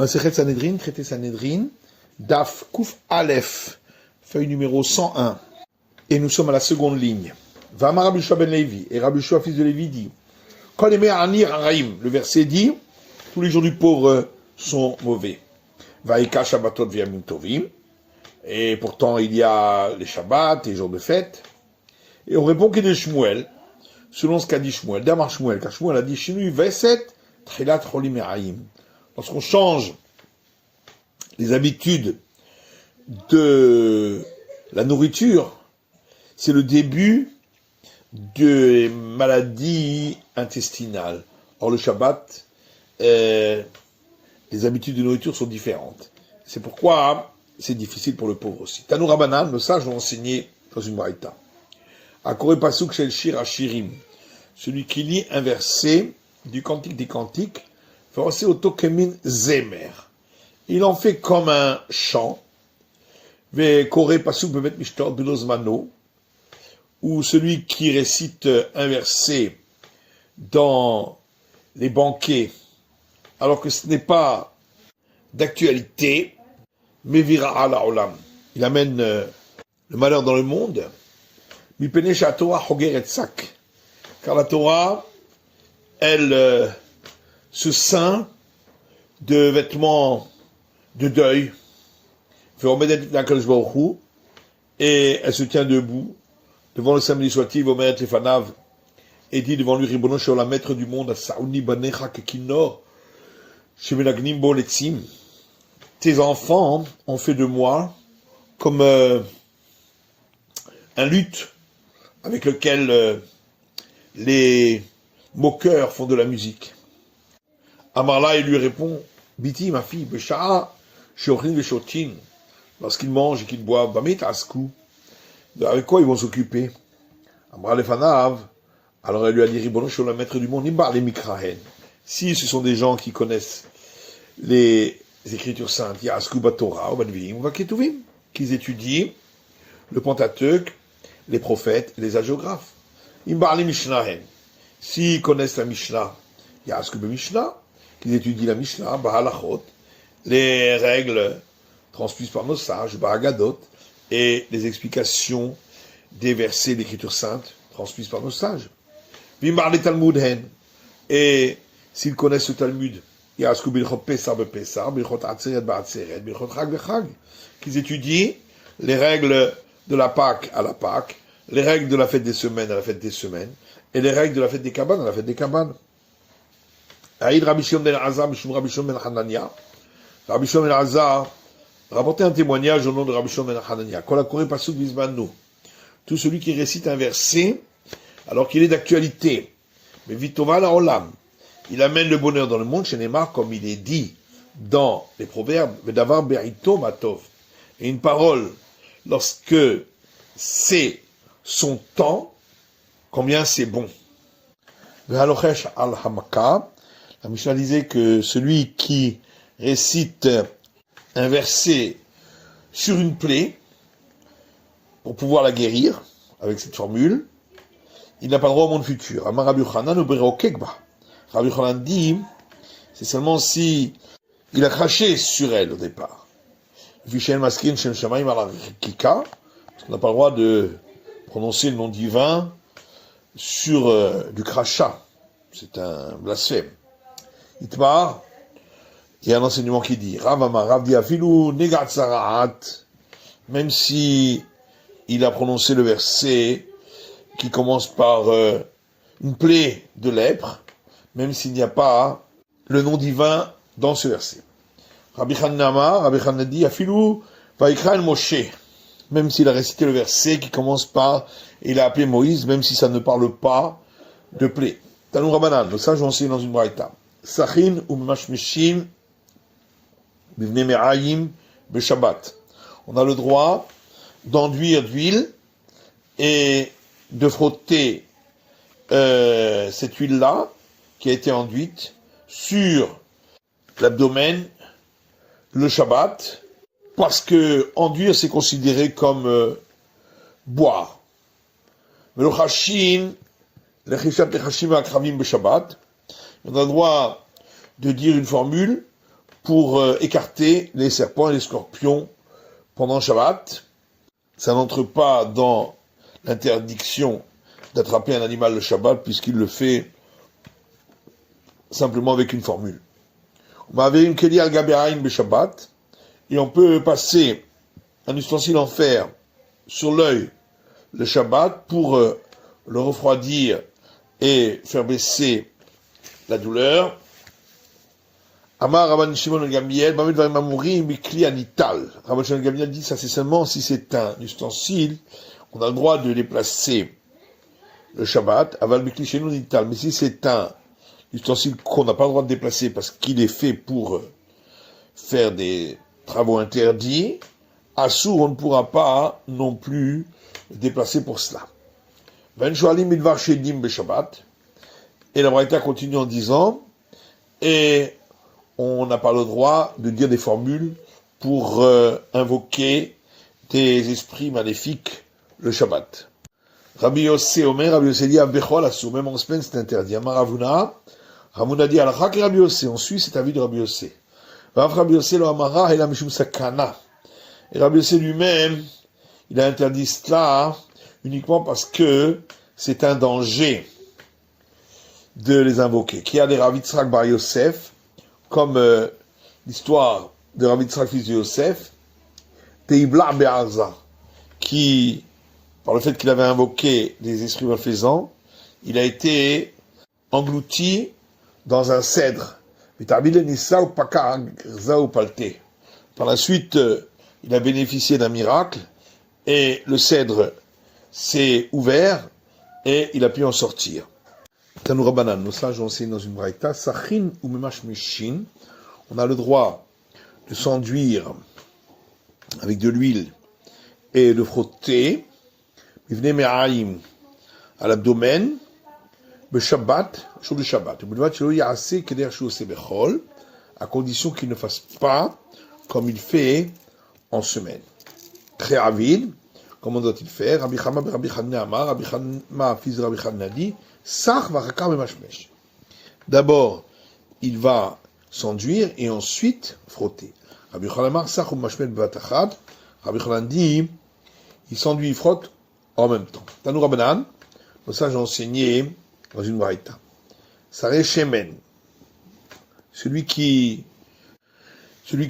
Masechet Sanhedrin, traité Sanhedrin, Daf Kouf Aleph, feuille numéro 101. Et nous sommes à la seconde ligne. Vama Rabbi Yoshua ben Levi, et Rabbi Yoshua fils de Lévi dit, Kol Yemei Ani Haraim, le verset dit, tous les jours du pauvre sont mauvais. Vaïka Shabbatot V'yamim Tovim, et pourtant il y a les Shabbats, les jours de fête. Et on répond qu'il est Shmuel, selon ce qu'a dit Shmuel, Damar Shmuel, car Shmuel a dit, Shinu Veset, Trilat Cholim Eraim. Lorsqu'on change les habitudes de la nourriture, c'est le début de maladies intestinales. Or, le Shabbat, les habitudes de nourriture sont différentes. C'est pourquoi c'est difficile pour le pauvre aussi. Tanou Rabbanan, le sage, l'ont enseigné dans une braïta. Akore Pasuk Shel Shir Hashirim, celui qui lit un verset du Cantique des Cantiques, fait au Kemin Zemer. Il en fait comme un chant, Ve Kore Pasuk Bemet Mishtor Bilozmano, ou celui qui récite un verset dans les banquets, alors que ce n'est pas d'actualité, Mevira ala olam. Il amène le malheur dans le monde, Mipene Torah Hogeret Sak, car la Torah, elle se ceint de vêtements de deuil, et elle se tient debout devant le samedi soit-il, Omer Tefanav, et dit devant lui, Ribono Shola, maître du monde, Saouni Banecha Kekinor, Shemenagnim Bo Letzim, tes enfants ont fait de moi comme un luth avec lequel les moqueurs font de la musique. Amarla, il lui répond, Biti, ma fille, Besha'a, Sheochin Veshotin, lorsqu'ils mangent et qu'ils boivent, Bamit Asku, avec quoi ils vont s'occuper? Amra Lefanav, alors elle lui a dit, Ribono Shola, maître du monde, Nimbar les Mikrahen. Si ce sont des gens qui connaissent les Écritures saintes, Yasku Batorah, Banvim, Vaketuvim, qu'ils étudient le Pentateuque, les prophètes et les hagiographes. Imbar les Mishnahen. S'ils connaissent la Mishnah, Yasku Be Mishnah, qu'ils étudient la Mishnah, Bahalachot, les règles transmises par nos sages, Bahagadot, et les explications des versets d'Écriture sainte transmises par nos sages. Vimbar les Talmudhen, et s'ils connaissent le Talmud, Yasku Bilchot Pesar Be Pesar, Bilchot Atzeret Ba Atzeret, Bilchot Chag Be Chag, qu'ils étudient les règles de la Pâque à la Pâque, les règles de la fête des semaines à la fête des semaines, et les règles de la fête des Kabbales à la fête des Kabbales. Aïd Rabbi Shimon ben Azar, Mishum Rabbi Shimon ben Hanania. Rabbi Shimon ben Azar rapportait un témoignage au nom de Rabbi Shimon ben Hanania. Kol hakore pasuk bizmanu. Tout celui qui récite un verset alors qu'il est d'actualité. Mais vitova la olam. Il amène le bonheur dans le monde chez Neymar, comme il est dit dans les proverbes, Vedavar berito matov. Et une parole, lorsque c'est son temps, combien c'est bon. Vehalochesh al hamaka. La Mishnah disait que celui qui récite un verset sur une plaie, pour pouvoir la guérir, avec cette formule, il n'a pas le droit au monde futur. Amar Rabbi Yochanan ou Bereo Kekba. Rabbi Yochanan dit, c'est seulement si il a craché sur elle au départ. Vishen Maskin Shem Shamaim ala Kika, parce qu'on n'a pas le droit de prononcer le nom divin sur du crachat. C'est un blasphème. Itmar, il y a un enseignement qui dit, Rav Amar, Rav di Afilu Negat Zaraat, même si il a prononcé le verset qui commence par une plaie de lèpre, même s'il n'y a pas le nom divin dans ce verset. Rabbi Channa dit, Afilu Vaikra el Moshe, même s'il a récité le verset qui commence par, et il a appelé Moïse, même si ça ne parle pas de plaie. Tanou Rabbanan, le sage enseigne dans une braïta. Sachin ou mashmishim bivne me'ayim beShabbat. On a le droit d'enduire d'huile et de frotter cette huile-là qui a été enduite sur l'abdomen le Shabbat, parce que enduire c'est considéré comme boire. Mais le chashin, le chichat le chashim akravim beShabbat, on a le droit de dire une formule pour écarter les serpents et les scorpions pendant Shabbat. Ça n'entre pas dans l'interdiction d'attraper un animal le Shabbat, puisqu'il le fait simplement avec une formule. Et on peut passer un ustensile en fer sur l'œil le Shabbat pour le refroidir et faire baisser la douleur. Amar Rabban Shimon Gamliel, Bamed Varim Amurim Mikli Anital. Rabban Shimon Gamliel dit ça c'est seulement si c'est un ustensile, on a le droit de les placer le Shabbat, Aval Mikli Shenu Anital. Mais si c'est un ustensile qu'on n'a pas le droit de déplacer parce qu'il est fait pour faire des travaux interdits, Assour, on ne pourra pas non plus déplacer pour cela. Ben Shoalim Midvar Shedim Beshabbat. Et la Braïta continue en disant, et on n'a pas le droit de dire des formules pour invoquer des esprits maléfiques le Shabbat. Rabbi Yossé Omer, Rabbi Yossé dit, Abechol Assour, même en semaine c'est interdit. Amar Ravuna, Ravuna dit, Al-Hak Rabbi Yossé, on suit cet avis de Rabbi Yossé. Rabbi Yossé lo Amara, Ela Mishum Sakana. Et Rabbi Yossé lui-même, il a interdit cela uniquement parce que c'est un danger de les invoquer. Qui a des Rav Yitzhak bar Yosef, comme l'histoire de Rav Yitzhak fils de Yosef, Teibla Be'arza, qui, par le fait qu'il avait invoqué des esprits malfaisants, il a été englouti dans un cèdre. Par la suite, il a bénéficié d'un miracle, et le cèdre s'est ouvert, et il a pu en sortir. Tanou Rabbanan, nos sages ont enseigné dans une braïta, Sachin ou Memash Meshin, on a le droit de s'enduire avec de l'huile et de frotter, Mivne Me'aim, à l'abdomen, le Shabbat, jour du Shabbat, à condition qu'il ne fasse pas comme il fait en semaine. Très avide, comment doit-il faire? Rabbi Chama Rabbi Chanina Amar, Rabbi Chama fils de Rabbi Chanina dit, Sach vachakar b'mashmesh. D'abord, il va s'enduire et ensuite frotter. Rabbi Chanina Amar, Sach ou mashmesh b'vatachat. Rabbi Chanina dit, il s'enduit, il frotte en même temps. Tanou Rabbanan, nos sages ont enseigné dans une braïta. Sareh Shemen, celui qui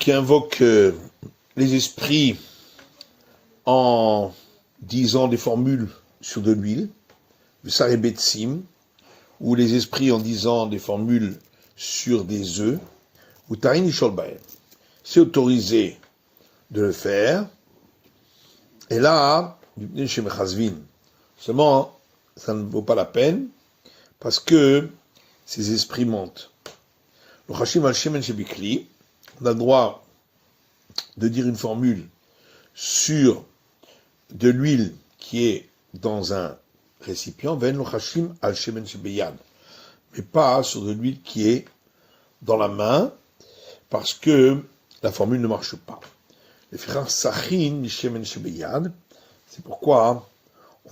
invoque les esprits en disant des formules sur de l'huile, le Sareh Betsim, ou les esprits en disant des formules sur des œufs, ou Tarin Isholbaen. C'est autorisé de le faire, et là, seulement, ça ne vaut pas la peine, parce que ces esprits mentent. Le Hashim al-Shemen Shebikli, on a le droit de dire une formule sur de l'huile qui est dans un récipient, Ven lo Hashim al-Shemen Shebeyad, mais pas sur de l'huile qui est dans la main, parce que la formule ne marche pas. Le Fichar Sachin Shemen Shebeyad, c'est pourquoi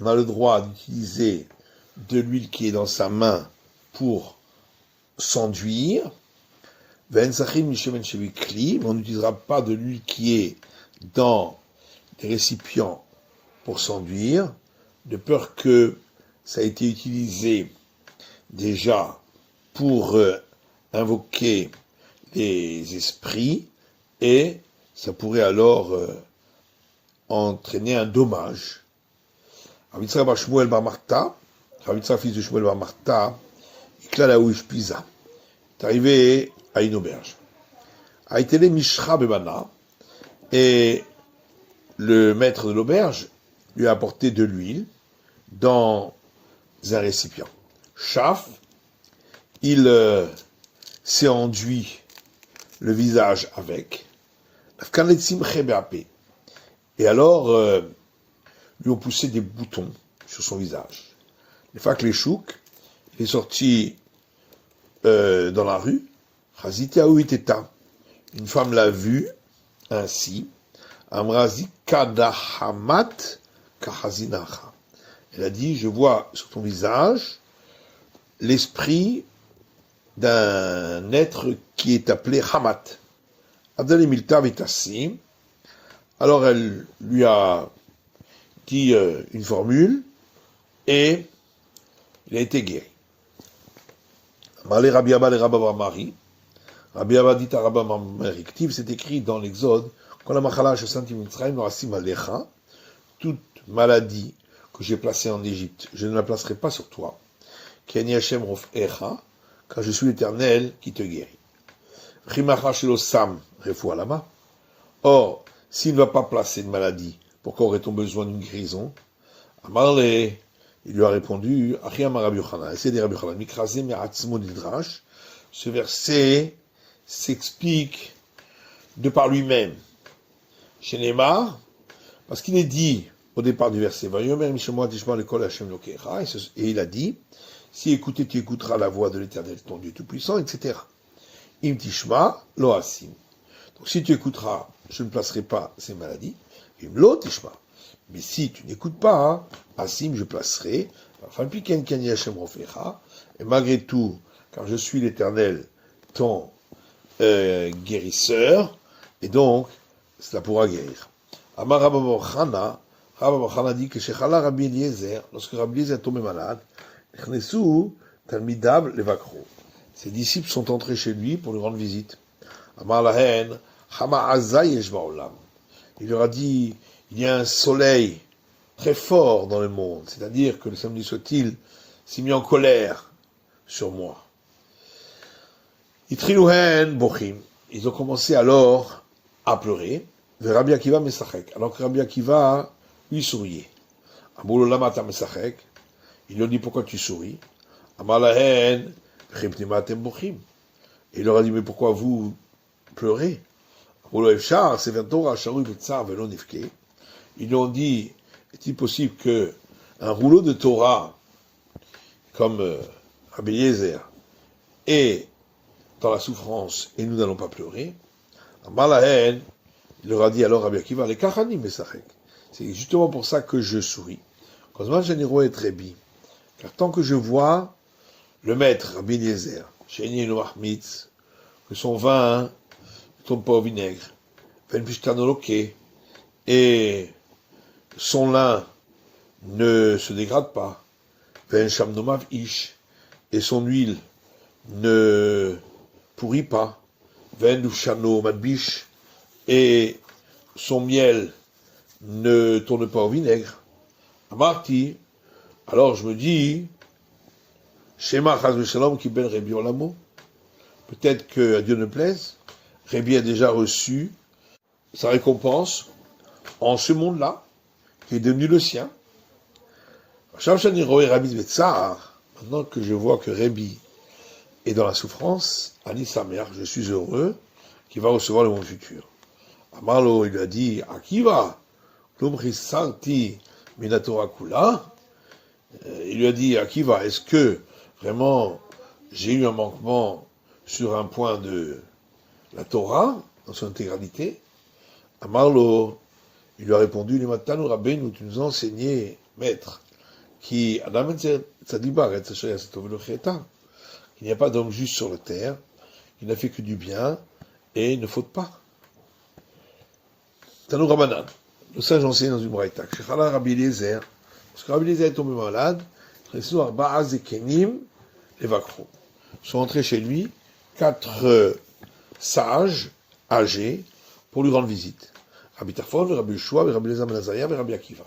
on a le droit d'utiliser de l'huile qui est dans sa main pour s'enduire, mais on n'utilisera pas de l'huile qui est dans des récipients pour s'enduire, de peur que ça ait été utilisé déjà pour invoquer les esprits, et ça pourrait alors entraîner un dommage. Rabbi Yitzhak bar Shmuel bar Marta, Rabbi Yitzhak fils de Shmuel bar Marta, Iklalaouish Pisa, est arrivé à une auberge. A été les Mishra Bebana, et le maître de l'auberge lui a apporté de l'huile dans un récipient. Chaf, il s'est enduit le visage avec. Et alors, lui ont poussé des boutons sur son visage. Les fac les chouk, il est sorti dans la rue. Une femme l'a vu ainsi. Amrazi kadahamat kahazinacha. Elle a dit, je vois sur ton visage l'esprit d'un être qui est appelé Hamat. Abdel Milta Vitassim. Alors elle lui a dit une formule et il a été guéri. Malé Rabbi Abba le Rabba Mari. Rabbi Abba dit à Rabba Mari. C'est écrit dans l'Exode. Quand la machala Shassanti Mitzrayim Norasim Alecha, toute maladie que j'ai placée en Égypte, je ne la placerai pas sur toi. Keni Hashem Rofecha, car je suis l'Éternel qui te guérit. Chimacha Shelo Sam Refu Alama. Or, s'il ne va pas placer de maladie, pourquoi aurait-on besoin d'une guérison? Amarle, il lui a répondu, Achiyam Rabbi Yochanan, c'est des Rabbi Yochanan, Mikrasé Me'atzmo Nidrash. Ce verset s'explique de par lui-même. Chez Neymar, parce qu'il est dit au départ du verset, et il a dit, si écouter, tu écouteras la voix de l'Éternel, ton Dieu Tout-Puissant, etc. Im tishma lo asim. Donc si tu écouteras, je ne placerai pas ces maladies. Im lo tishma. Mais si tu n'écoutes pas, asim, je placerai. Et malgré tout, car je suis l'Éternel, ton guérisseur, et donc, cela pourra guérir. Amar Rabba Chana dit que chez Chala Rabbi Eliezer, lorsque Rabbi Eliezer est tombé malade, Talmidav Levakro. Ses disciples sont entrés chez lui pour lui rendre visite. Amar Lahen, Hama Azay Yesh Ba'olam. Il leur a dit, il y a un soleil très fort dans le monde, c'est-à-dire que le samedi soit-il s'est mis en colère sur moi. Itriluhen Bochim. Ils ont commencé alors à pleurer. Rabbi Akiva Mesachek. Alors que Rabbi Akiva lui souriait. Amoulo Lamata Mesachek. Il lui a dit pourquoi tu souris. Amalahen Chimtimatem Bochim. Il leur a dit mais pourquoi vous pleurez? Amoulo Efchar Seventora Sharu Betzar Velon Ifke. Ils lui ont dit est-il possible que un rouleau de Torah comme Rabbi Eliezer est dans la souffrance et nous n'allons pas pleurer? Amalahen. Il leur a dit alors Rabbi Akiva, les kachanim mesachek. C'est justement pour ça que je souris. Kozman Sheniro et Trebi. Car tant que je vois le maître, Rabbi Eliezer, Sheni no Mahmitz, que son vin ne tombe pas au vinaigre, Ven Pishtanoloke, et son lin ne se dégrade pas, Ven Shamnomav Ish, et son huile ne pourrit pas, Ven Dushano Madbish, et son miel ne tourne pas au vinaigre. Amarti, alors je me dis, Shema Chaz Shalom qui ben Rebi Olamo. Peut-être que à Dieu ne plaise, Rebi a déjà reçu sa récompense en ce monde-là, qui est devenu le sien. Maintenant que je vois que Rebi est dans la souffrance, Ani Samer, je suis heureux, qu'il va recevoir le monde futur. Amarlo, il lui a dit, Akiva, Lumchisarti Minatora Kula. Il lui a dit, Akiva, est-ce que vraiment j'ai eu un manquement sur un point de la Torah, dans son intégralité? Amarlo, il lui a répondu, les matanu Rabbeinu, tu nous as enseigné, maître, qui, Adam Tzadibar, il n'y a pas d'homme juste sur la terre, il n'a fait que du bien et ne faute pas. Tanou Rabanan, le sage enseigne dans une braïta. Shechala Rabbi Eliezer, parce que Rabbi Eliezer est tombé malade, les sont entrés chez lui 4 sages âgés pour lui rendre visite. Rabbi Tarfon, Rabbi Yoshua, Rabbi Eliezer ben Azariah et Rabbi Akiva.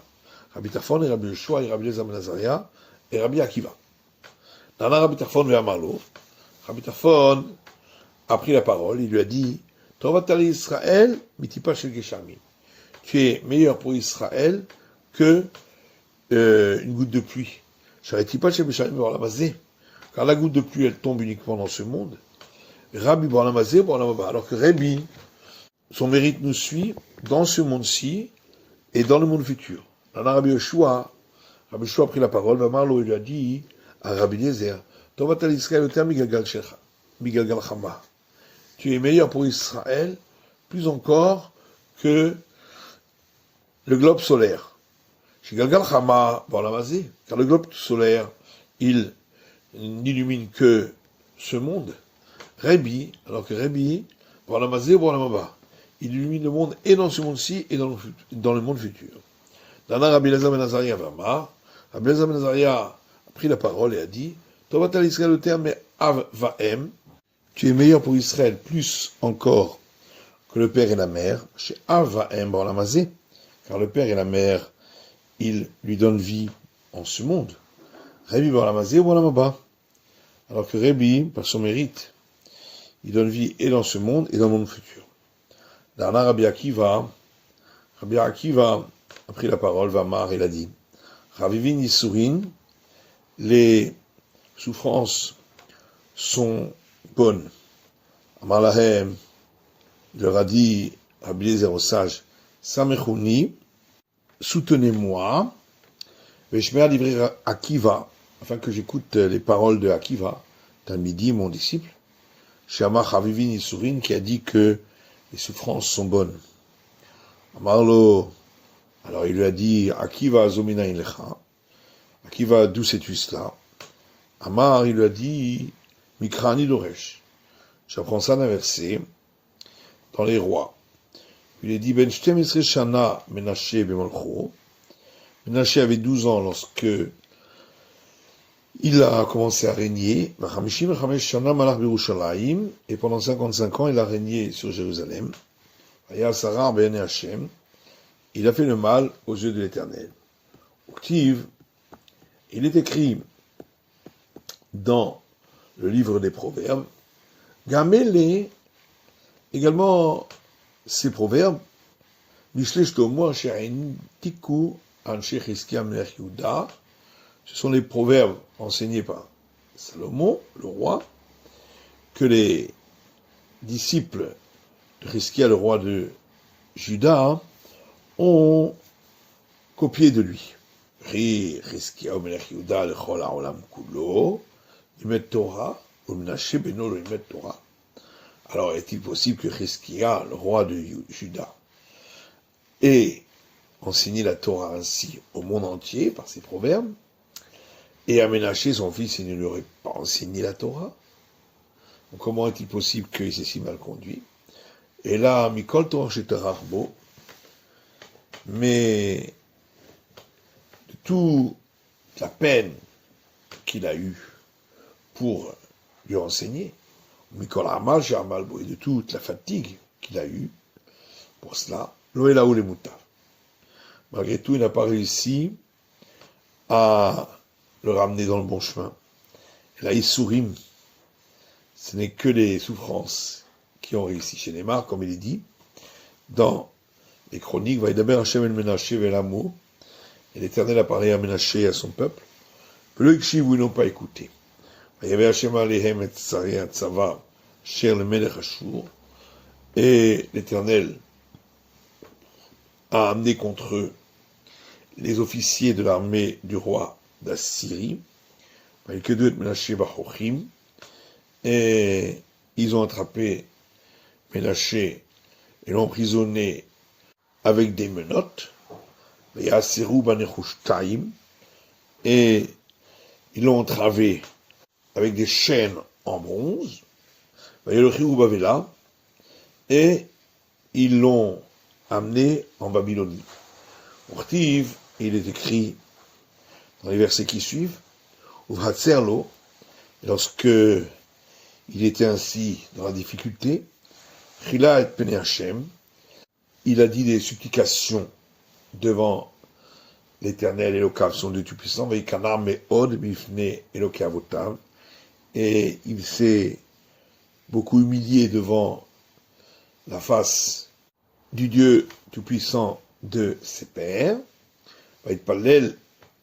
Rabbi Tarfon, Rabbi Yoshua, Rabbi Eliezer ben Azariah et Rabbi Akiva. Nana Rabbi Tarfon ve Amarlo. Rabbi Tarfon a pris la parole, il lui a dit, Tovatali Israël, mitipa shel Geshamim. Tu es meilleur pour Israël que une goutte de pluie. Car la goutte de pluie, elle tombe uniquement dans ce monde. Rabbi Boranamazé, alors que Rabbi, son mérite nous suit dans ce monde-ci et dans le monde futur. Rabbi Yoshua a pris la parole, Marlo, il lui a dit à Rabbi Eliezer, Tovatal Israël, Migalgal Chama. Tu es meilleur pour Israël, plus encore que le globe solaire. Chez Galgal Chama, car le globe solaire, il n'illumine que ce monde. Rabbi, alors que Rabbi, il illumine le monde et dans ce monde-ci et dans le monde futur. Dana Rabbi Elazar ben Azaria Vamar, Rabbi Elazar ben Azaria a pris la parole et a dit, Tovatal Israël le terme Av Vaem, tu es meilleur pour Israël plus encore que le père et la mère, chez Av Vaem Baolamazé, car le père et la mère, ils lui donnent vie en ce monde. Rabbi Baolamazé ou Baolamaba. Alors que Rabbi, par son mérite, il donne vie et dans ce monde et dans le monde futur. Dana Rabbi Akiva a pris la parole, Vamar, il a dit, Ravivin Yisurin, les souffrances sont bonnes. Amar Lahem, il leur a dit, Rabbi Eliezer au sage, Samechouni, soutenez-moi, Veshmer livrer Akiva, afin que j'écoute les paroles de Akiva, Talmidi, mon disciple, Shamar Ravivin Yisurin, qui a dit que les souffrances sont bonnes. Amarlo, alors il lui a dit, Akiva Zomina Inlecha, Akiva, d'où sais-tu cela? Amar, il lui a dit, Mikrani Doresh, j'apprends ça d'un verset, dans les rois. Il a dit, Ben Shtem Esre Shana Menashe Bemolcho, Menashe avait 12 ans lorsque il a commencé à régner, et pendant 55 ans, il a régné sur Jérusalem. Il a fait le mal aux yeux de l'Éternel. Il est écrit dans le livre des Proverbes, Gamele, également ces proverbes, ce sont les proverbes enseignés par Salomon, le roi, que les disciples de Hiskia, le roi de Juda, ont copié de lui. Alors est-il possible que Hiskia, le roi de Juda, ait enseigné la Torah ainsi au monde entier par ses proverbes, et à Ménaché, son fils, il ne lui aurait pas enseigné la Torah? Donc comment est-il possible qu'il s'est si mal conduit? Et là, Mikol Torah Sheterarbo, mais de toute la peine qu'il a eue pour lui enseigner, Mikol Amal Sheamalbo, et de toute la fatigue qu'il a eue pour cela, Loela ou les Moutav. Malgré tout, il n'a pas réussi à le ramener dans le bon chemin. Et là, Issourim, ce n'est que les souffrances qui ont réussi chez les Mar, comme il est dit, dans les chroniques, Vaïdaber Hashem el Menaché Velamo, et l'Éternel a parlé à Menaché et à son peuple, le Ikshiv, où ils n'ont pas écouté. Vaïdaber Hashem Alehem et Tsari Atzava, Cher le Melech Ashur, et l'Éternel a amené contre eux les officiers de l'armée du roi d'Assyrie, et ils ont attrapé Ménaché et l'ont emprisonné avec des menottes, et ils l'ont entravé avec des chaînes en bronze, et ils l'ont amené en Babylonie. Il est écrit dans les versets qui suivent, lorsque il était ainsi dans la difficulté, il a dit des supplications devant l'Éternel Elokav, son Dieu Tout-Puissant, et il s'est beaucoup humilié devant la face du Dieu Tout-Puissant de ses pères.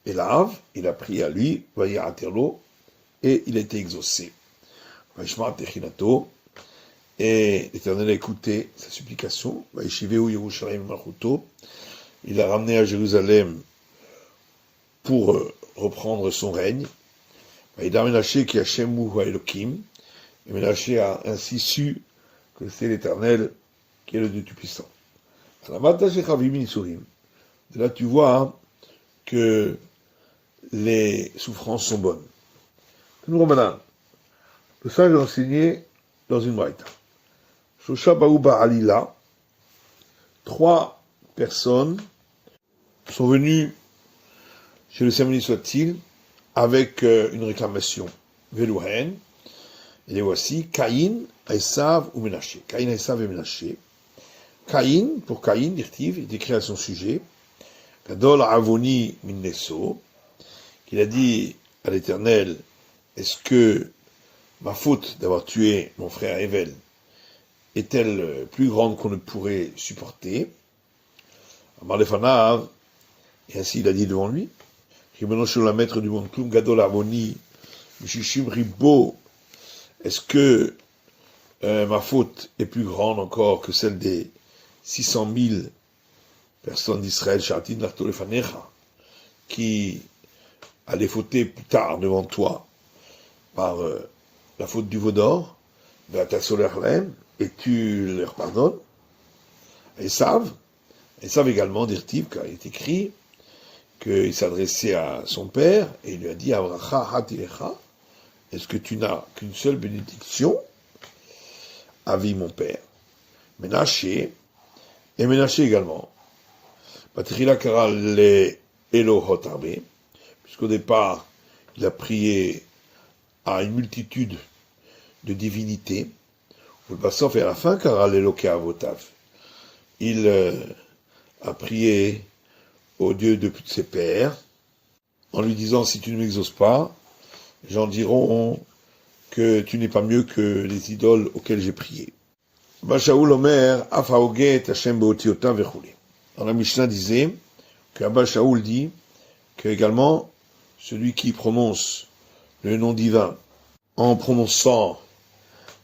Il a prié à lui, et il a été exaucé. Et l'Éternel a écouté sa supplication. Il l'a ramené à Jérusalem pour reprendre son règne. Et Ménaché a ainsi su que c'est l'Éternel qui est le Dieu Tout-Puissant. De là, tu vois que les souffrances sont bonnes. Le sage a enseigné dans une braïta. Shosha Baouba Alila, 3 personnes sont venues chez le Saint-Béni soit-il avec une réclamation. Velouhen, et les voici, Caïn, Esav ou Ménaché. Caïn, Esav et Ménaché. Caïn, pour Caïn, dirtiv, il écrit à son sujet, Gadol Avoni Minneso, qu'il a dit à l'Éternel, est-ce que ma faute d'avoir tué mon frère Evel est-elle plus grande qu'on ne pourrait supporter? Amar Lefanav, et ainsi il a dit devant lui, Ribono la maître du monde, Klum Gadol Avoni, Mishishim Ribo, est-ce que ma faute est plus grande encore que celle des 600 000 personnes d'Israël, Shatin Larto Lefanecha, qui allaient fauter plus tard devant toi par la faute du veau d'or, et tu leur pardonnes. Esav également, dirtiv, car il est écrit qu'il s'adressait à son père et il lui a dit Avracha hatilecha, est-ce que tu n'as qu'une seule bénédiction? Avis mon père. Ménaché, et Ménaché également. Patrila kara le Elohot arbe, puisqu'au départ, il a prié à une multitude de divinités. Ou le Bassof, et à la fin, kara le Eloke avotav. Il a prié au Dieu de ses pères, en lui disant, si tu ne m'exauces pas, les gens diront que tu n'es pas mieux que les idoles auxquelles j'ai prié. Shaul Omer, Afaoget Hashem Beotiotav vechuli. Dans la Mishnah disait que Abba Shaul dit que également celui qui prononce le nom divin en prononçant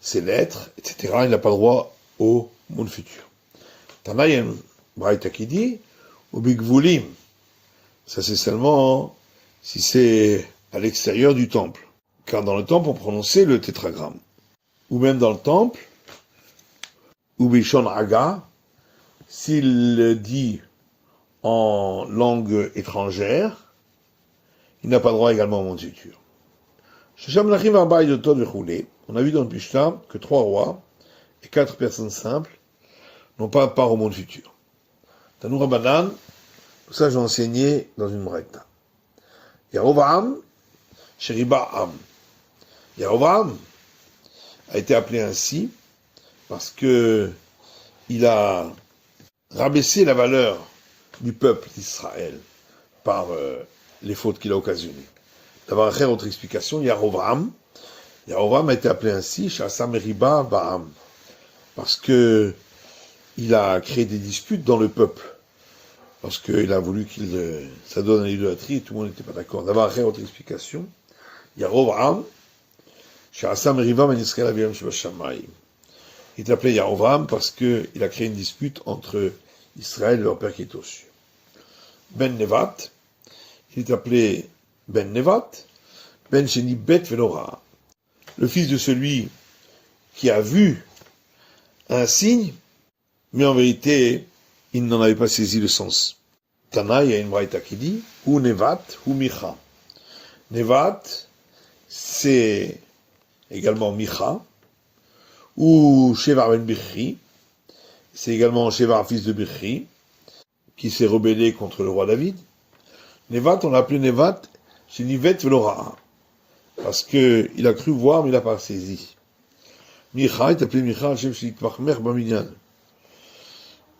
ses lettres, etc., il n'a pas le droit au monde futur. Tanaïm Braïta qui dit au Bigvulim, ça c'est seulement si c'est à l'extérieur du temple. Car dans le temple, on prononçait le tétragramme. Ou même dans le temple, ou Bishon Haga, s'il le dit en langue étrangère, il n'a pas droit également au monde futur. On a vu dans le Mishnah que 3 rois et 4 personnes simples n'ont pas part au monde futur. Tanou Rabbanan, ça j'ai enseigné dans une braïta. Yarovam, Sheriba-Am. Yarovam a été appelé ainsi parce que il a rabaissé la valeur du peuple d'Israël par les fautes qu'il a occasionnées. D'avoir une autre explication, Yarovam a été appelé ainsi, Shasa Meriba Ba'am, parce que il a créé des disputes dans le peuple, parce qu'il a voulu qu'il s'adonne à l'idolâtrie et tout le monde n'était pas d'accord. D'avoir une autre explication, Yarovam, Shasa Meriba Ben Israël Aviyam Shebashamayim. Il est appelé Yarovam parce qu'il a créé une dispute entre Israël et leur père qui est aux cieux. Ben Nevat, il est appelé Ben Nevat, Ben Sheni Bet Velora, le fils de celui qui a vu un signe, mais en vérité, il n'en avait pas saisi le sens. Tana, il y a une braïta qui dit, ou Nevat, ou Micha. Nevat, c'est également Micha, ou Shevar ben Bichri, c'est également Shevar, fils de Bichri, qui s'est rebellé contre le roi David. Nevat, on l'a appelé Nevat, chez Nivet Velora, parce que il a cru voir, mais il n'a pas saisi. Micha est appelé Micha, Hashem Shitmachmer Baminyan,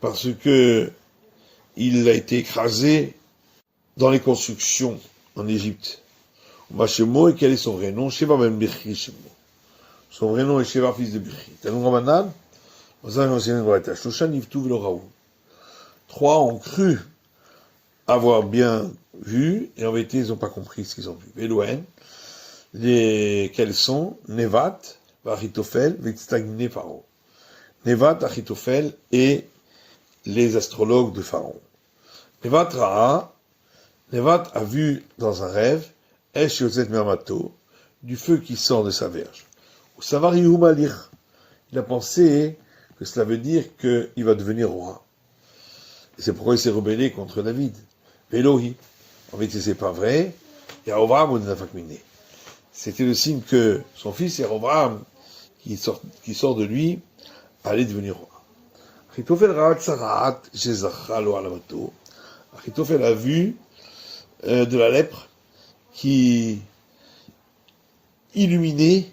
parce que il a été écrasé dans les constructions en Égypte. Machemo, et quel est son vrai nom? Shevar ben Bichri Shemo. Son vrai nom est Shevar, fils de Bichri. Tanou Ramanan, Trois ont cru avoir bien vu, et en vérité, ils n'ont pas compris ce qu'ils ont vu. Velouen, quels sont Nevat, Achitophel, Vextagné Pharaon. Nevat, Achitophel et les astrologues de Pharaon. Nevat Ra'a, Nevat a vu dans un rêve, Esh Yosef Mermato, du feu qui sort de sa verge. Ou Savari Humalir, il a pensé que cela veut dire qu'il va devenir roi. Et c'est pourquoi il s'est rebellé contre David. Elohi. En fait, c'est pas vrai. Yarovam ou Nafakminé. C'était le signe que son fils Yarovam, qui sort de lui, allait devenir roi. Achitophel ra'at sarat, shezacha lo alamato. Achitophel a vu de la lèpre qui, illuminée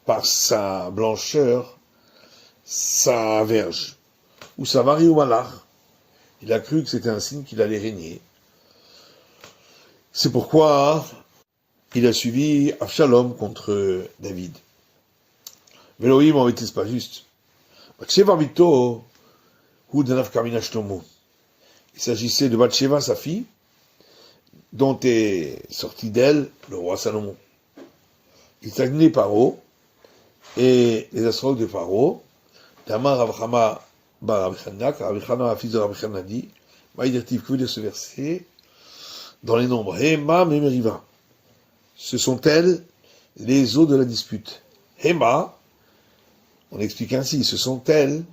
par sa blancheur, sa verge, ou sa varie au malach. Il a cru que c'était un signe qu'il allait régner. C'est pourquoi il a suivi Avshalom contre David. Veloïm en était pas juste. Il s'agissait de Bathsheba, sa fille, dont est sorti d'elle le roi Salomon. Il stagnait Paro, et les astrologues de Paro, Tamar Avchama bar Abichana, car Abichana, fils de Abichana, dit, Maïdirtiv, que veut dire ce verset, dans les nombres, Hema Memeriva. Ce sont elles les eaux de la dispute. Hema, on explique ainsi, ce sont elles,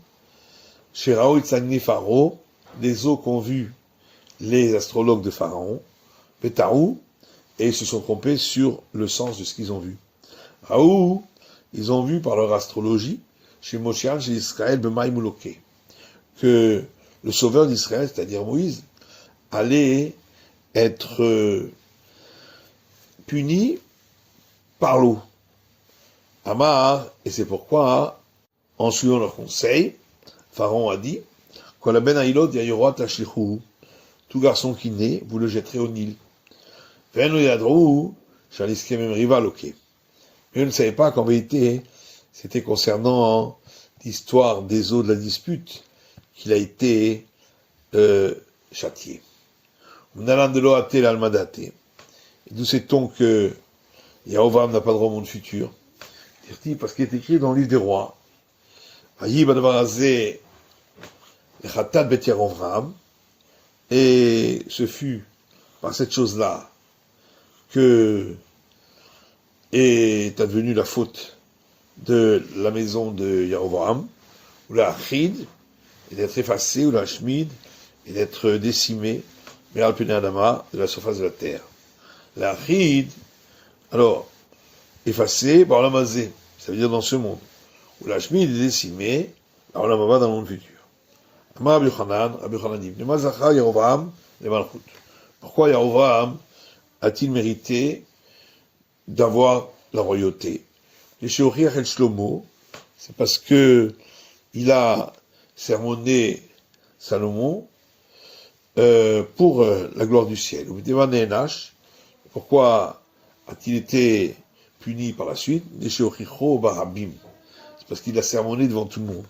chez Rao Itzagné Pharaon, les eaux qu'ont vu les astrologues de Pharaon, Pétarou, et ils se sont trompés sur le sens de ce qu'ils ont vu. Raou, ils ont vu par leur astrologie, chez Moshéan, chez Israël, Bemaï Mouloké, que le sauveur d'Israël, c'est-à-dire Moïse, allait être puni par l'eau. Amar, et c'est pourquoi, en suivant leur conseil, Pharaon a dit, tout garçon qui naît, vous le jetterez au Nil. Mais eux ne savaient pas qu'en vérité, c'était concernant l'histoire des eaux de la dispute qu'il a été châtié. Et d'où sait-on que Yahovam n'a pas de droit au monde futur? Parce qu'il est écrit dans le livre des rois. Et ce fut par cette chose-là que est advenue la faute de la maison de Yarovam, ou la Achid, et d'être effacée, ou la Shmid, et d'être décimée, mais al Pnei Adama, de la surface de la terre. La Achid, alors, effacée, par la Mazé, ça veut dire dans ce monde. Ou la Shmid est décimée, par la Maba dans le monde futur. Amar Rabbi Yochanan dit, Nemazacha Yarovam, les Malchut. Pourquoi Yarovam a-t-il mérité d'avoir la royauté? Les Sheoriach el Shlomo, c'est parce que il a sermonné Salomon pour la gloire du ciel. Pourquoi a-t-il été puni par la suite? Les Sheoricho Barabim, c'est parce qu'il a sermonné devant tout le monde.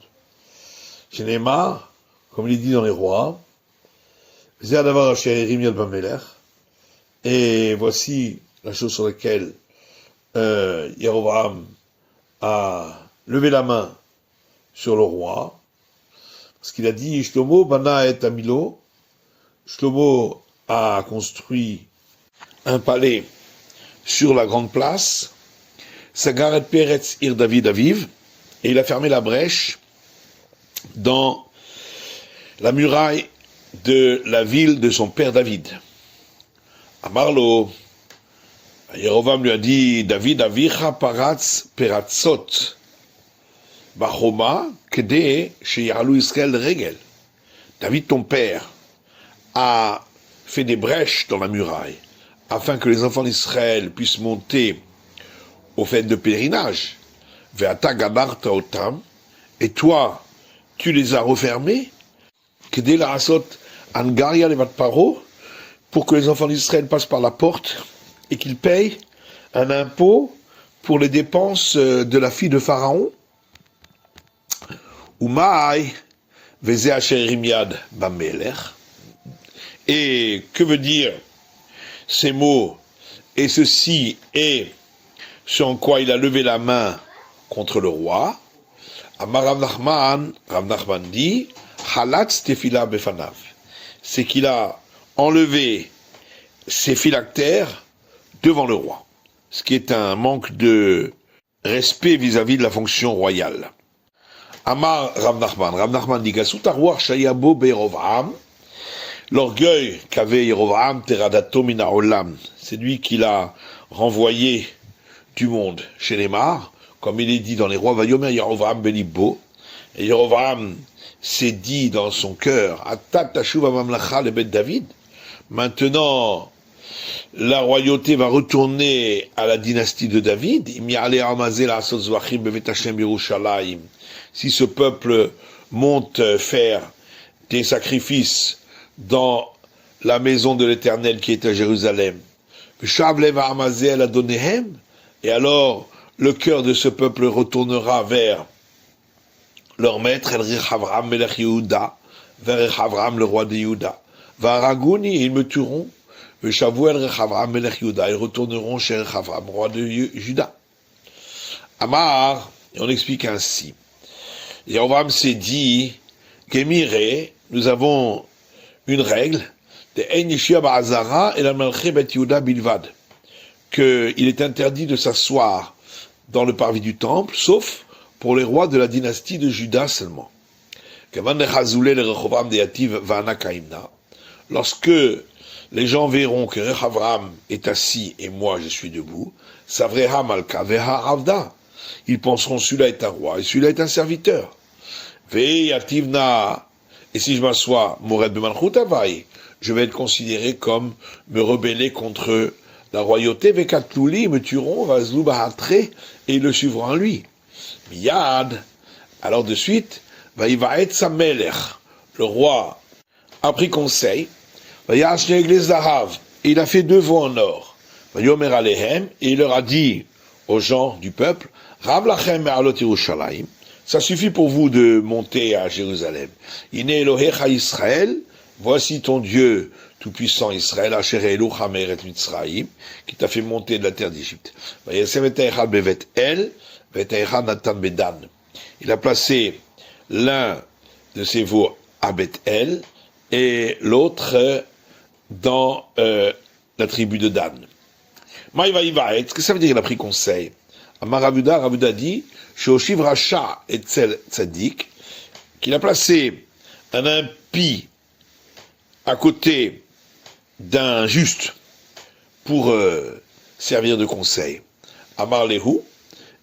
Chez Neymar, comme il est dit dans les rois, et voici la chose sur laquelle Yerovam a levé la main sur le roi, parce qu'il a dit, Shlomo bana et amilo, Shlomo a construit un palais sur la grande place, Sagaret Peretz Ir David Aviv, et il a fermé la brèche dans la muraille de la ville de son père David. Amarlo, Yerovam lui a dit, David avicha paratz peratzot, bachoma kede sheyarlu Israël regel. David, ton père, a fait des brèches dans la muraille, afin que les enfants d'Israël puissent monter aux fêtes de pèlerinage. Ve'ata gabarta otam, et toi, tu les as refermés, kede la asot angaria levat paro, pour que les enfants d'Israël passent par la porte et qu'ils payent un impôt pour les dépenses de la fille de Pharaon. Umaï veze asherimiad bamelech. Et que veut dire ces mots? Et ceci est ce en quoi il a levé la main contre le roi. Amar Rav Nachman dit, halatz tefila befanav. C'est qu'il a enlevé ses phylactères devant le roi, ce qui est un manque de respect vis-à-vis de la fonction royale. Amar Rav Nachman dit, l'orgueil qu'avait Yerovam, teradato mina olam, c'est lui qui l'a renvoyé du monde chez les Mar, comme il est dit dans les rois, Vayomer Yerovam belibo, et Yerovam s'est dit dans son cœur, Atat tashuva mamlacha le bet David, maintenant, la royauté va retourner à la dynastie de David. Si ce peuple monte faire des sacrifices dans la maison de l'Éternel qui est à Jérusalem, et alors le cœur de ce peuple retournera vers leur maître, Rechavram Melech Yehuda, vers Rechavram le roi de Yehuda. Varagouni, ils me tueront. Ils retourneront chez Rechavram, roi de Juda. Amar, et on explique ainsi. Yehovam s'est dit, Gemire, nous avons une règle, de En Yeshua Ba'azara et la Malché Bet Yehuda Bilvad, qu'il est interdit de s'asseoir dans le parvis du temple, sauf pour les rois de la dynastie de Juda seulement. Lorsque les gens verront que Rechavram est assis et moi je suis debout, Savreha Malka Veha Avda, ils penseront celui-là est un roi et celui-là est un serviteur. Veyativna, et si je m'assois, Mored Bemalchut Avai, je vais être considéré comme me rebeller contre la royauté. Vekatlouli, me tueront, Vazlou Bahatre, et ils le suivront en lui. Miyad, alors de suite, Vaivaet Samelech, le roi a pris conseil, et il a fait 2 veaux en or. Et il leur a dit aux gens du peuple, ça suffit pour vous de monter à Jérusalem. Israël, voici ton Dieu tout-puissant Israël, qui t'a fait monter de la terre d'Égypte. Il a placé l'un de ses veaux à Bethel et l'autre dans la tribu de Dan. Qu'est-ce que ça veut dire qu'il a pris conseil? Ravuda dit, Shoshiv Racha et Tzadik, qu'il a placé un impie à côté d'un juste pour servir de conseil. Amar Lehu,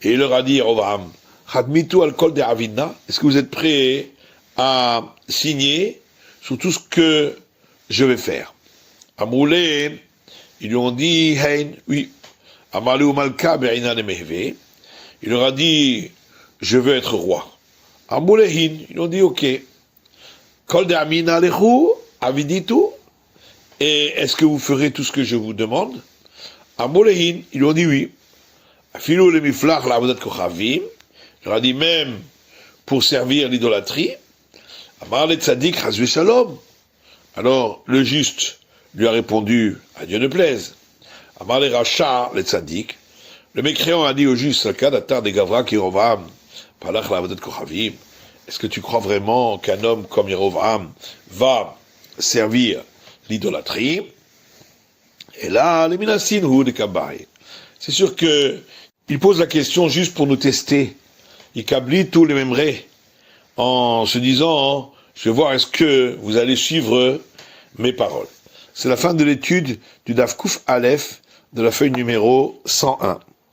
et il leur a dit, Rovam, Chadmitu al kol de Avidna, est-ce que vous êtes prêts à signer sur tout ce que je vais faire? Amroulé, ils lui ont dit, Hein, oui. Amalou Malka Be'ina de Mehve, il leur a dit, je veux être roi. Amrouléhin, ils lui ont dit, ok. Kol de Amina Lechu, Aviditu, et est-ce que vous ferez tout ce que je vous demande? Amrouléhin, ils lui ont dit oui. Afilou le miflach la avodat kochavim, il leur a dit même pour servir l'idolâtrie. Amar le tzadik chazve shalom. Alors le juste lui a répondu, à Dieu ne plaise. Amar le racha le tzadik. Le mécréant a dit au juste, Sakadatar de Gavra Kirovam, Palach la avodat kochavim. Est-ce que tu crois vraiment qu'un homme comme Yerovam va servir l'idolâtrie? Et là, les minasin hu de Kabai. C'est sûr que il pose la question juste pour nous tester. Il cablit tous les mêmes en se disant, je vais voir est-ce que vous allez suivre mes paroles. C'est la fin de l'étude du Daf Kuf Aleph de la feuille numéro 101.